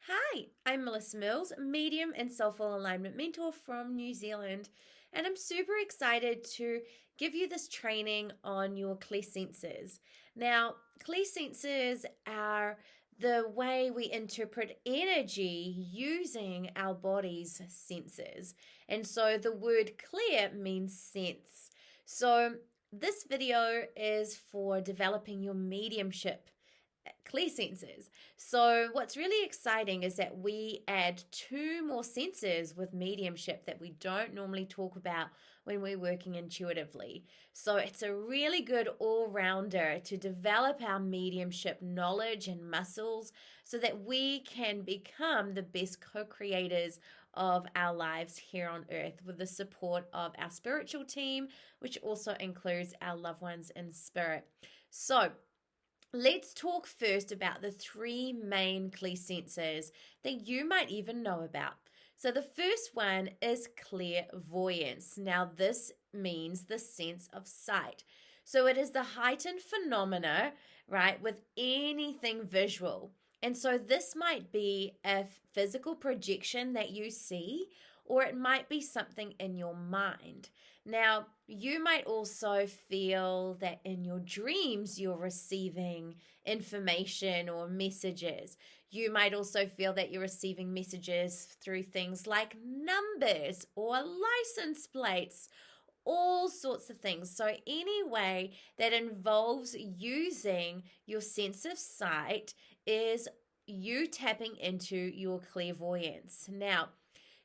Hi, I'm Melissa Mills, medium and soulful alignment mentor from New Zealand, and I'm super excited to give you this training on your clairsenses. Now, clairsenses are the way we interpret energy using our body's senses. And so the word clear means sense. So this video is for developing your mediumship clairsenses. So what's really exciting is that we add two more senses with mediumship that we don't normally talk about when we're working intuitively. So it's a really good all-rounder to develop our mediumship knowledge and muscles so that we can become the best co-creators of our lives here on earth with the support of our spiritual team, which also includes our loved ones in spirit. So let's talk first about the three main clairsenses that you might even know about. So the first one is clairvoyance. Now this means the sense of sight. So it is the heightened phenomena, right, with anything visual. And so this might be a physical projection that you see, or it might be something in your mind. Now, you might also feel that in your dreams you're receiving information or messages. You might also feel that you're receiving messages through things like numbers or license plates, all sorts of things. So, any way that involves using your sense of sight is you tapping into your clairvoyance. Now,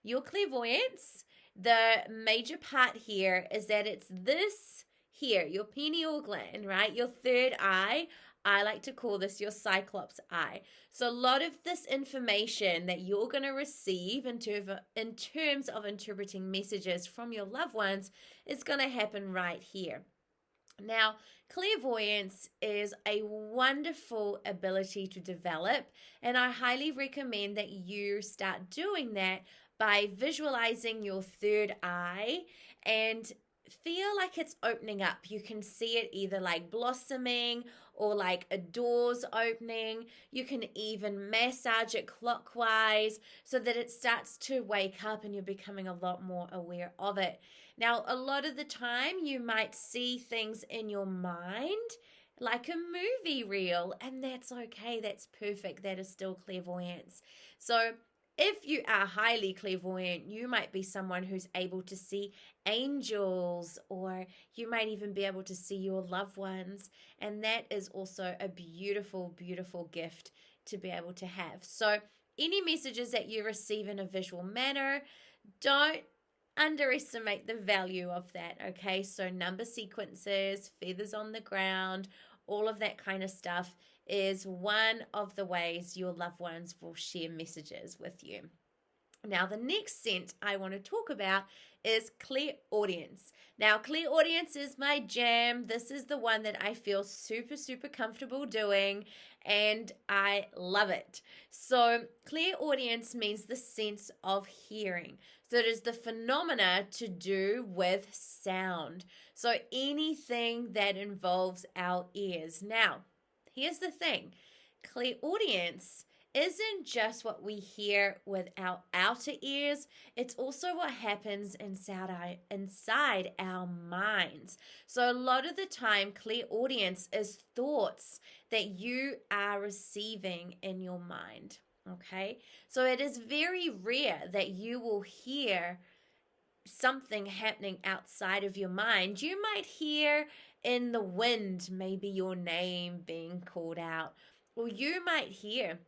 your clairvoyance, the major part here is that it's this here, your pineal gland, right? Your third eye. I like to call this your cyclops eye. So a lot of this information that you're going to receive in terms of interpreting messages from your loved ones is going to happen right here. Now, clairvoyance is a wonderful ability to develop, and I highly recommend that you start doing that by visualizing your third eye and feel like it's opening up. You can see it either like blossoming or like a door's opening. You can even massage it clockwise so that it starts to wake up and you're becoming a lot more aware of it. Now, a lot of the time you might see things in your mind like a movie reel, and that's okay. That's perfect. That is still clairvoyance. So if you are highly clairvoyant, you might be someone who's able to see angels, or you might even be able to see your loved ones. And that is also a beautiful, beautiful gift to be able to have. So any messages that you receive in a visual manner, don't underestimate the value of that, okay? So number sequences, feathers on the ground, all of that kind of stuff is one of the ways your loved ones will share messages with you. Now, the next scent I want to talk about is clairaudience. Now, clairaudience is my jam. This is the one that I feel super, super comfortable doing, and I love it. So, clairaudience means the sense of hearing. So, it is the phenomena to do with sound. So, anything that involves our ears. Now, here's the thing, clairaudience isn't just what we hear with our outer ears, it's also what happens inside our minds. So a lot of the time, clairaudience is thoughts that you are receiving in your mind, okay? So it is very rare that you will hear something happening outside of your mind. You might hear in the wind maybe your name being called out, or you might hear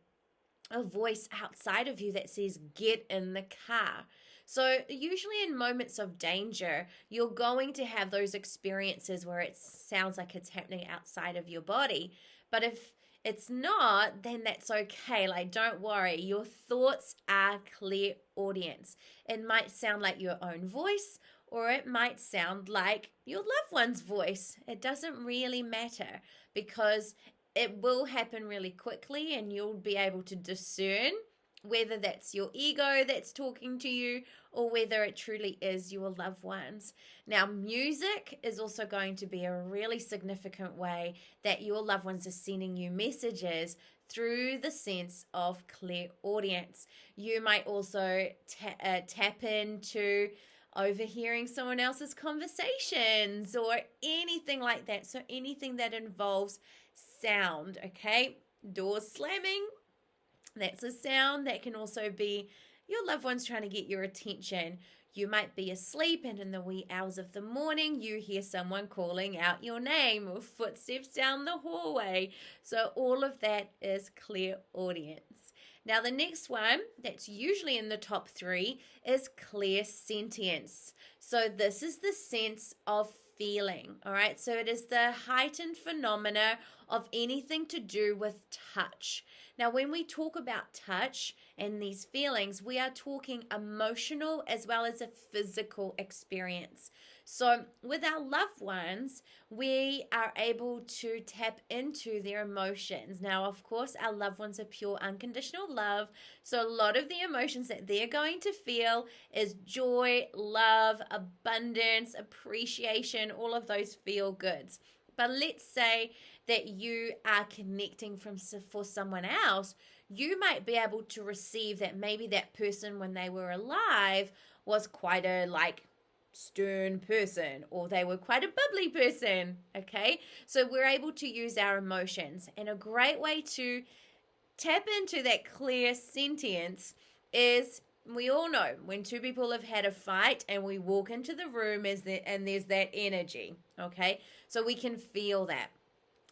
a voice outside of you that says, get in the car. So usually in moments of danger, you're going to have those experiences where it sounds like it's happening outside of your body. But if it's not, then that's okay. Like, don't worry. Your thoughts are clairaudience. It might sound like your own voice, or it might sound like your loved one's voice. It doesn't really matter, because it will happen really quickly and you'll be able to discern whether that's your ego that's talking to you or whether it truly is your loved ones. Now, music is also going to be a really significant way that your loved ones are sending you messages through the sense of clairaudience. You might also tap into overhearing someone else's conversations or anything like that. So anything that involves sound, okay? Doors slamming, that's a sound. That can also be your loved ones trying to get your attention. You might be asleep, and in the wee hours of the morning, you hear someone calling out your name or footsteps down the hallway. So all of that is clairaudience. Now, the next one that's usually in the top 3 is clairsentience. So this is the sense of feeling, all right? So it is the heightened phenomena of anything to do with touch. Now, when we talk about touch and these feelings, we are talking emotional as well as a physical experience. So with our loved ones, we are able to tap into their emotions. Now, of course, our loved ones are pure unconditional love. So a lot of the emotions that they're going to feel is joy, love, abundance, appreciation, all of those feel goods. But let's say that you are connecting for someone else, you might be able to receive that maybe that person when they were alive was quite a stern person, or they were quite a bubbly person, okay? So we're able to use our emotions, and a great way to tap into that clairsentience is, we all know when two people have had a fight and we walk into the room and there's that energy, okay? So we can feel that.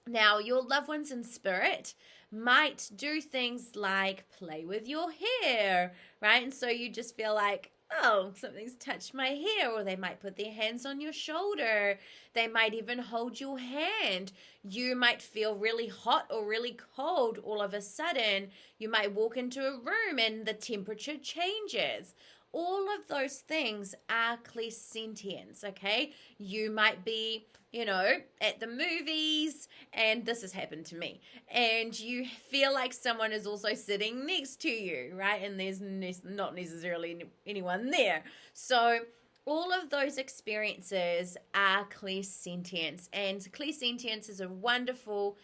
Now, your loved ones in spirit might do things like play with your hair, right? And so you just feel like, oh, something's touched my hair, or they might put their hands on your shoulder. They might even hold your hand. You might feel really hot or really cold all of a sudden. You might walk into a room and the temperature changes. All of those things are clairsentience, okay? You might be, at the movies, and this has happened to me, and you feel like someone is also sitting next to you, right? And there's not necessarily anyone there. So all of those experiences are clairsentience, and clairsentience is a wonderful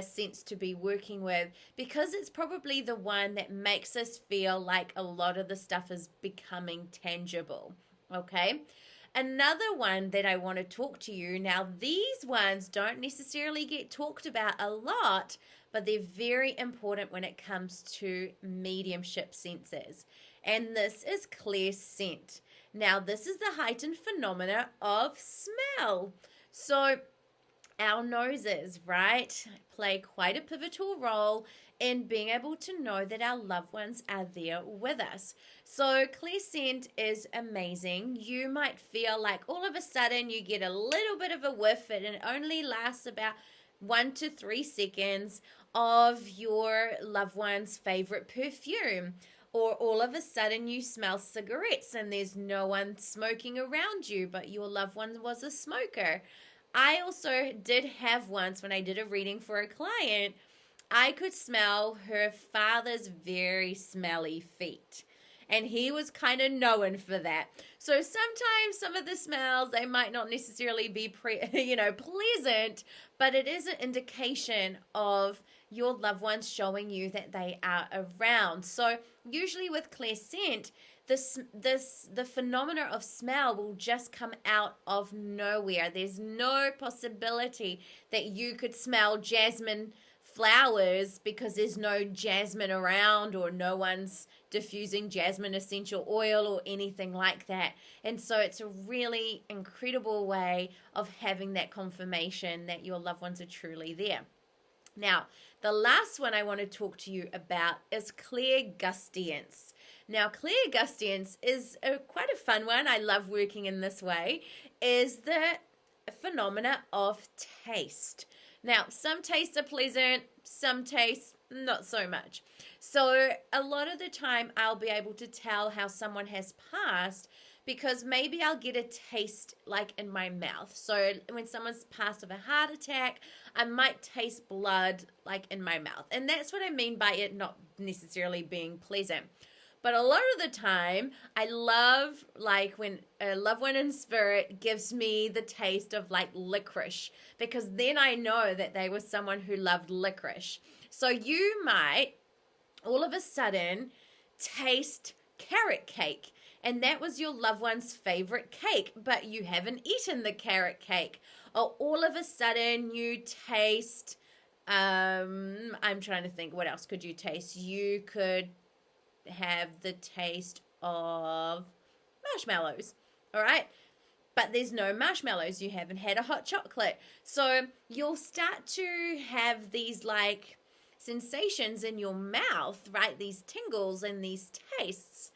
sense to be working with, because it's probably the one that makes us feel like a lot of the stuff is becoming tangible, okay? Another one that I want to talk to you, now these ones don't necessarily get talked about a lot, but they're very important when it comes to mediumship senses. And this is clairscent. Now this is the heightened phenomena of smell. So our noses, right, play quite a pivotal role in being able to know that our loved ones are there with us. So clairscent is amazing. You might feel like all of a sudden you get a little bit of a whiff, and it only lasts about 1 to 3 seconds, of your loved one's favorite perfume. Or all of a sudden you smell cigarettes and there's no one smoking around you, but your loved one was a smoker. I also did have once, when I did a reading for a client, I could smell her father's very smelly feet. And he was kind of known for that. So sometimes some of the smells, they might not necessarily be pleasant, but it is an indication of your loved ones showing you that they are around. So usually with clairscent, the phenomena of smell will just come out of nowhere. There's no possibility that you could smell jasmine flowers because there's no jasmine around, or no one's diffusing jasmine essential oil or anything like that. And so it's a really incredible way of having that confirmation that your loved ones are truly there. Now, the last one I want to talk to you about is clairgustience. Now, clairgustience is quite a fun one. I love working in this way. Is the phenomena of taste. Now, some tastes are pleasant, some tastes not so much. So a lot of the time I'll be able to tell how someone has passed because maybe I'll get a taste like in my mouth. So when someone's passed of a heart attack, I might taste blood like in my mouth. And that's what I mean by it not necessarily being pleasant. But a lot of the time, I love like when a loved one in spirit gives me the taste of like licorice, because then I know that they were someone who loved licorice. So you might all of a sudden taste carrot cake, and that was your loved one's favorite cake, but you haven't eaten the carrot cake. Or all of a sudden you taste, I'm trying to think, what else could you taste? You could have the taste of marshmallows, all right? But there's no marshmallows. You haven't had a hot chocolate. So you'll start to have these like sensations in your mouth, right? These tingles and these tastes,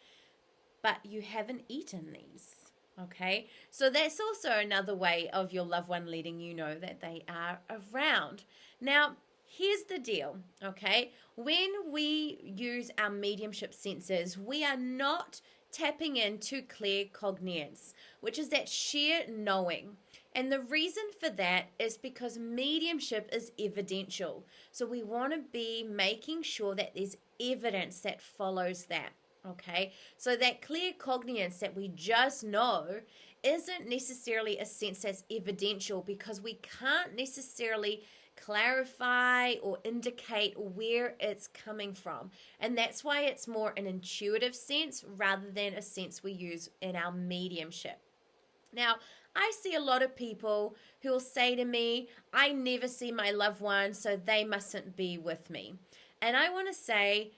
but you haven't eaten these. Okay, so that's also another way of your loved one letting you know that they are around. Now, here's the deal, okay? When we use our mediumship senses, we are not tapping into claircognizance, which is that sheer knowing. And the reason for that is because mediumship is evidential. So we want to be making sure that there's evidence that follows that. Okay, so that claircognizance that we just know isn't necessarily a sense that's evidential, because we can't necessarily clarify or indicate where it's coming from. And that's why it's more an intuitive sense rather than a sense we use in our mediumship. Now, I see a lot of people who will say to me, I never see my loved one, so they mustn't be with me. And I want to say,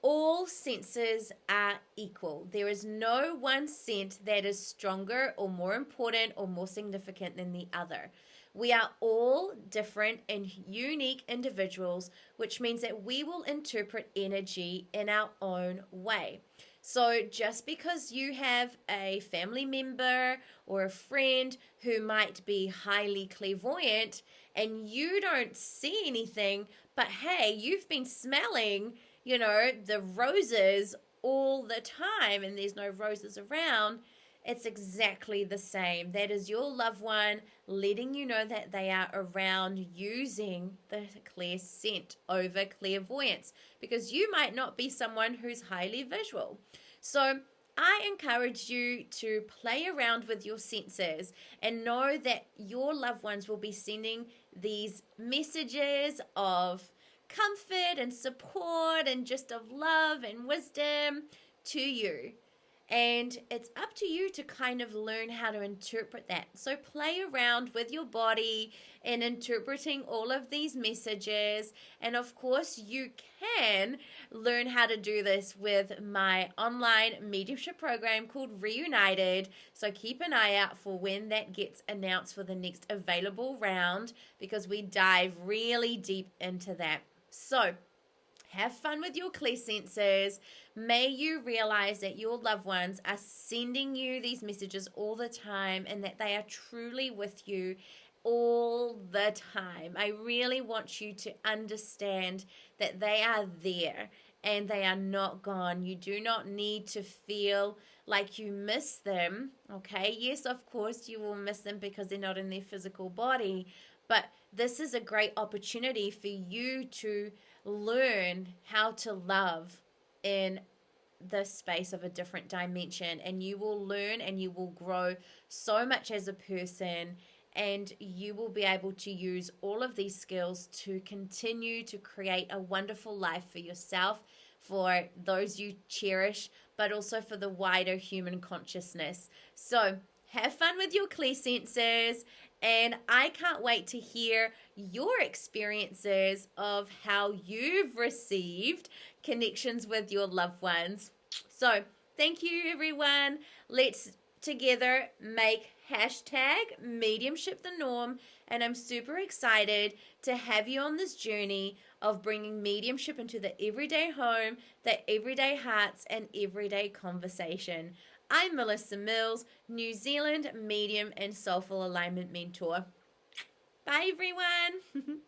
all senses are equal. There is no one scent that is stronger or more important or more significant than the other. We are all different and unique individuals, which means that we will interpret energy in our own way. So just because you have a family member or a friend who might be highly clairvoyant and you don't see anything, but hey, you've been smelling the roses all the time and there's no roses around, it's exactly the same. That is your loved one letting you know that they are around, using the clairscent over clairvoyance, because you might not be someone who's highly visual. So I encourage you to play around with your senses and know that your loved ones will be sending these messages of comfort and support and just of love and wisdom to you. And it's up to you to kind of learn how to interpret that. So play around with your body and interpreting all of these messages. And of course, you can learn how to do this with my online mediumship program called Reunited. So keep an eye out for when that gets announced for the next available round, because we dive really deep into that. So have fun with your clairsenses. May you realize that your loved ones are sending you these messages all the time and that they are truly with you all the time. I really want you to understand that they are there and they are not gone. You do not need to feel like you miss them, okay? Yes, of course you will miss them because they're not in their physical body, but this is a great opportunity for you to learn how to love in the space of a different dimension, and you will learn and you will grow so much as a person, and you will be able to use all of these skills to continue to create a wonderful life for yourself, for those you cherish, but also for the wider human consciousness. So have fun with your clairsenses, and I can't wait to hear your experiences of how you've received connections with your loved ones. So thank you, everyone. Let's together make hashtag mediumship the norm. And I'm super excited to have you on this journey of bringing mediumship into the everyday home, the everyday hearts, and everyday conversation. I'm Melissa Mills, New Zealand medium and soulful alignment mentor. Bye, everyone.